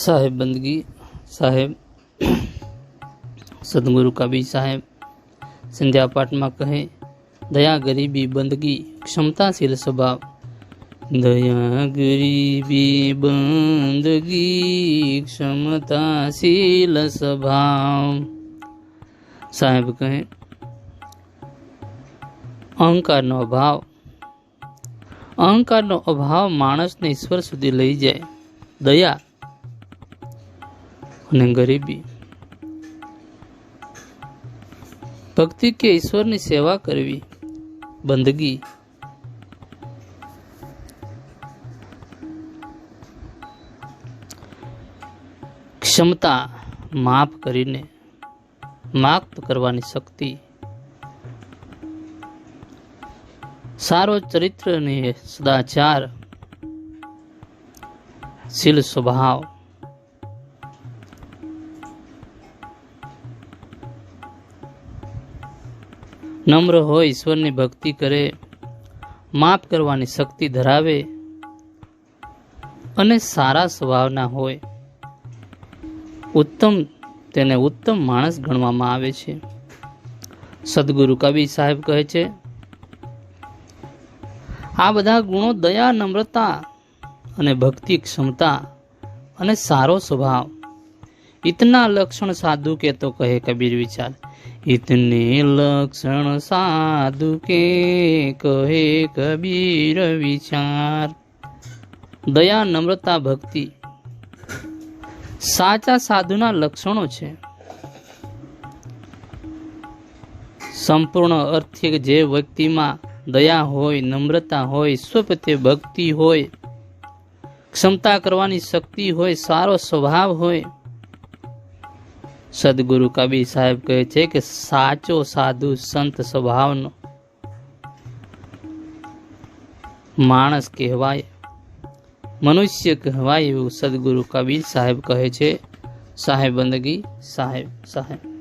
साहेब बंदगी साहेब सदगुरु कबीर साहेब संध्या पाठ में कहे दया गरीबी बंदगी क्षमताशील स्वभाव। दया गरीबी बंदगी क्षमताशील स्वभाव। साहेब कहे अहंकार नो अभाव। अहंकार नो अभाव माणस ने ईश्वर सुधी लई जाए। दया અને ગરીબી ભક્તિ કે ઈશ્વરની સેવા કરવી। બંદગી ક્ષમતા માફ કરીને માફ કરવાની શક્તિ। સારો ચરિત્ર ને સદાચાર शील स्वभाव। नम्र हो ईश्वर की भक्ति करे माफ करवानी शक्ति धरावे अने सारा स्वभावना होय। उत्तम तेने उत्तम माणस गणवामां आवे छे। सदगुरु कबीर साहेब कहे छे आ बधा गुणों दया नम्रता अने भक्ति क्षमता अने सारो स्वभाव इतना लक्षण साधु के तो कहे कबीर विचार। इतने लक्षण साधु के कहे कबीर विचार। दया नम्रता भक्ति साचा साधुना लक्षणों छे। संपूर्ण अर्थे जे व्यक्ति में दया होय नम्रता होय ईश्वर प्रत्ये भक्ति होय क्षमता करवानी शक्ति होय सारो स्वभाव होय। सदगुरु कबीर साहेब कहे छे कि साचो साधु संत स्वभावनो माणस कहवाय मनुष्य कहवाय एवं सदगुरु कबीर साहेब कहे छे। साहेब बंदगी साहेब साहेब।